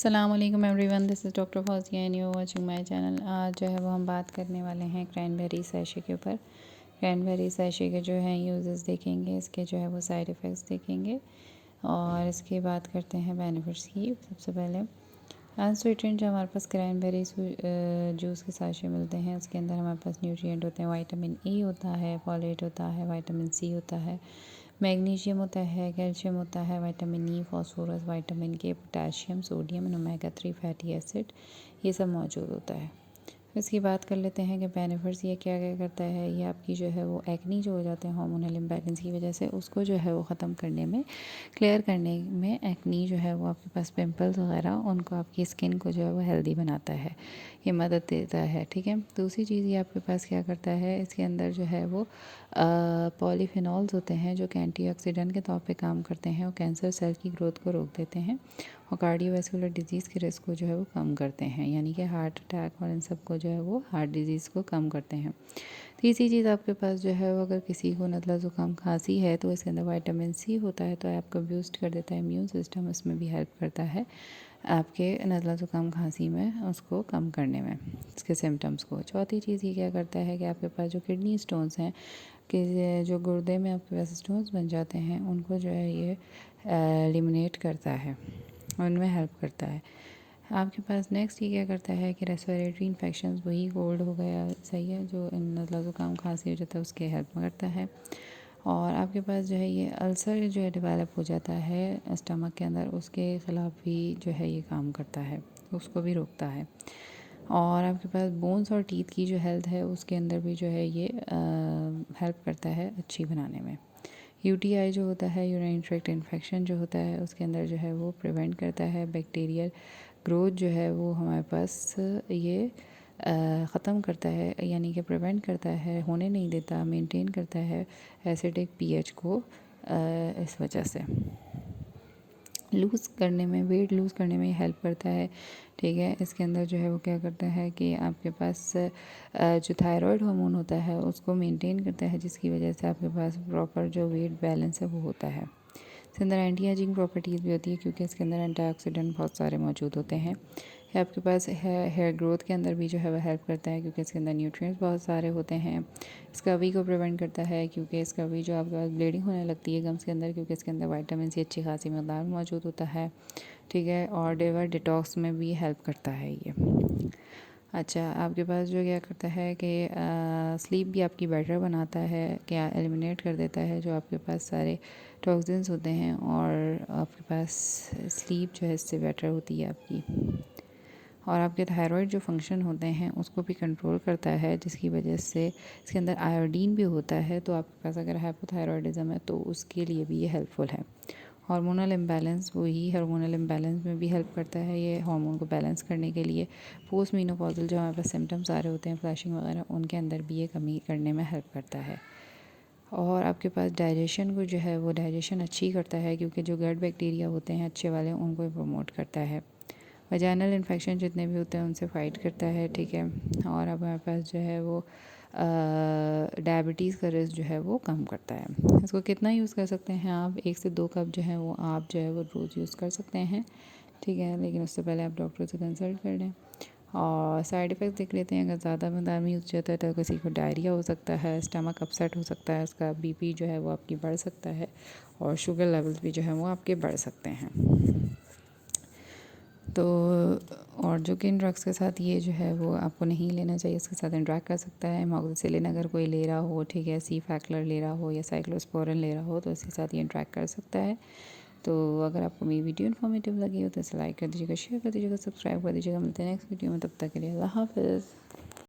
अस्सलामुअलैकुम everyone, this is doctor Fauzia and you watching my channel. आज जो है वो हम बात करने वाले हैं क्रैनबेरी सैशे के ऊपर। क्रैनबेरी सैशे के जो हैं यूजेस देखेंगे, इसके जो है वो साइड इफ़ेक्ट्स देखेंगे और इसकी बात करते हैं बेनिफिट्स की। सबसे पहले अनस्वीटेंड जो हमारे पास क्रैनबेरी जूस के साशे मिलते हैं, उसके अंदर हमारे पास न्यूट्रिएंट होते हैं। विटामिन ई होता है, फॉलेट होता है, विटामिन सी होता है, मैग्नीशियम होता है, कैल्शियम होता है, विटामिन ई, फास्फोरस, विटामिन के, potassium, sodium and omega 3 fatty acid, ये सब मौजूद होता है। इसकी बात कर लेते हैं कि बेनिफिट्स ये क्या क्या करता है। ये आपकी जो है वो एक्नी जो हो जाते हैं हार्मोनल इम्बैलेंस की वजह से, उसको जो है वो ख़त्म करने में, क्लियर करने में, एक्नी जो है वो आपके पास पिंपल्स वगैरह, उनको आपकी स्किन को जो है वो हेल्दी बनाता है, ये मदद देता है। ठीक है, दूसरी चीज़ ये आपके पास क्या करता है, इसके अंदर जो है वो पॉलीफिनॉल्स होते हैं जो कि एंटीऑक्सीडेंट के तौर पे काम करते हैं और कैंसर सेल की ग्रोथ को रोक देते हैं और कार्डियोवैस्कुलर डिजीज़ के रिस्क को जो है वो कम करते हैं, यानी कि हार्ट अटैक और इन सब को जो है वो हार्ट डिजीज़ को कम करते हैं। तीसरी चीज़ आपके पास जो है वो अगर किसी को नज़ला ज़ुकाम खांसी है तो इसके अंदर विटामिन सी होता है, तो आपको बूस्ट कर देता है इम्यून सिस्टम, इसमें भी हेल्प करता है आपके नज़ला ज़ुकाम खांसी में उसको कम करने में, इसके सिम्टम्स को। चौथी चीज़ ये क्या करता है कि आपके पास जो किडनी स्टोन्स हैं, कि जो गुर्दे में आपके पास स्टोन्स बन जाते हैं, उनको जो है ये एलिमिनेट करता है, उनमें हेल्प करता है। आपके पास नेक्स्ट ये क्या करता है कि रेस्पिरेटरी इन्फेक्शंस, वही कोल्ड हो गया, सही है, जो नज़ला ज़ुकाम खांसी हो जाता है उसके हेल्प करता है। और आपके पास जो है ये अल्सर जो है डेवलप हो जाता है स्टमक के अंदर, उसके ख़िलाफ़ भी जो है ये काम करता है, उसको भी रोकता है। और आपके पास बोन्स और टीथ की जो हेल्थ है उसके अंदर भी जो है ये हेल्प करता है अच्छी बनाने में। यूटीआई जो होता है, यूरिन ट्रैक्ट इन्फेक्शन जो होता है, उसके अंदर जो है वो प्रिवेंट करता है। बैक्टीरियल ग्रोथ जो है वो हमारे पास ये ख़त्म करता है, यानी कि प्रिवेंट करता है, होने नहीं देता, मेंटेन करता है एसिडिक पीएच को। इस वजह से लूज़ करने में, वेट लूज़ करने में हेल्प करता है। ठीक है, इसके अंदर जो है वो क्या करता है कि आपके पास जो थायराइड हार्मोन होता है उसको मेंटेन करता है, जिसकी वजह से आपके पास प्रॉपर जो वेट बैलेंस है वो होता है। इसके अंदर एंटी एजिंग प्रॉपर्टीज़ भी होती है क्योंकि इसके अंदर एंटीऑक्सीडेंट बहुत सारे मौजूद होते हैं। ये आपके पास हेयर ग्रोथ के अंदर भी जो है वह हेल्प करता है क्योंकि इसके अंदर न्यूट्रिएंट्स बहुत सारे होते हैं। स्कर्वी को प्रिवेंट करता है क्योंकि स्कर्वी जो आपके पास ब्लीडिंग होने लगती है गम्स के अंदर, क्योंकि इसके अंदर विटामिन सी अच्छी खासी मकदार मौजूद होता है। ठीक है, और लिवर डिटॉक्स में भी हेल्प करता है ये। अच्छा, आपके पास जो क्या करता है कि स्लीप भी आपकी बेटर बनाता है, क्या एलिमिनेट कर देता है जो आपके पास सारे टॉक्सिन्स होते हैं, और आपके पास स्लीप जो है इससे बेटर होती है आपकी। और आपके थायराइड जो फंक्शन होते हैं उसको भी कंट्रोल करता है, जिसकी वजह से इसके अंदर आयोडीन भी होता है, तो आपके पास अगर हाइपोथायरॉयडिज्म है तो उसके लिए भी ये हेल्पफुल है। हार्मोनल इम्बैलेंस, वही हार्मोनल इम्बैलेंस में भी हेल्प करता है ये, हार्मोन को बैलेंस करने के लिए। पोस्ट मीनोपॉजल जो हमारे पास सिम्टम्स आ रहे होते हैं, फ्लैशिंग वगैरह, उनके अंदर भी ये कमी करने में हेल्प करता है। और आपके पास डाइजेशन को जो है वो डाइजेशन अच्छी करता है क्योंकि जो गट बैक्टीरिया होते हैं अच्छे वाले, उनको प्रमोट करता है। वजाइनल इन्फेक्शन जितने भी होते हैं उनसे फ़ाइट करता है। ठीक है, और अब हमारे पास जो है वो डायबिटीज़ का रिस्क जो है वो कम करता है। इसको कितना यूज़ कर सकते हैं आप, 1 से 2 कप जो है वो आप जो है वो रोज़ यूज़ कर सकते हैं। ठीक है, लेकिन उससे पहले आप डॉक्टर से कंसल्ट कर लें। और साइड इफ़ेक्ट देख लेते हैं। अगर ज़्यादा मकदार में यूज़ जाता है तो किसी को डायरिया हो सकता है, स्टमक अपसेट हो सकता है, उसका बीपी जो है वो आपकी बढ़ सकता है, और शुगर लेवल्स भी जो है वो आपके बढ़ सकते हैं। तो और जो कि इन ड्रग्स के साथ ये जो है वो आपको नहीं लेना चाहिए, इसके साथ इंटरेक्ट कर सकता है। एमोक्सिसिलिन अगर कोई ले रहा हो, ठीक है, सीफैक्लर ले रहा हो या साइक्लोस्पोरिन ले रहा हो, तो इसके साथ ये इंटरेक्ट कर सकता है। तो अगर आपको मेरी वीडियो इन्फॉर्मेटिव लगी हो तो इसे लाइक कर दीजिएगा, शेयर कर दीजिएगा, सब्सक्राइब कर दीजिएगा। मिलते हैं नेक्स्ट वीडियो में, तब तक के लिए अल्लाह हाफ़िज़।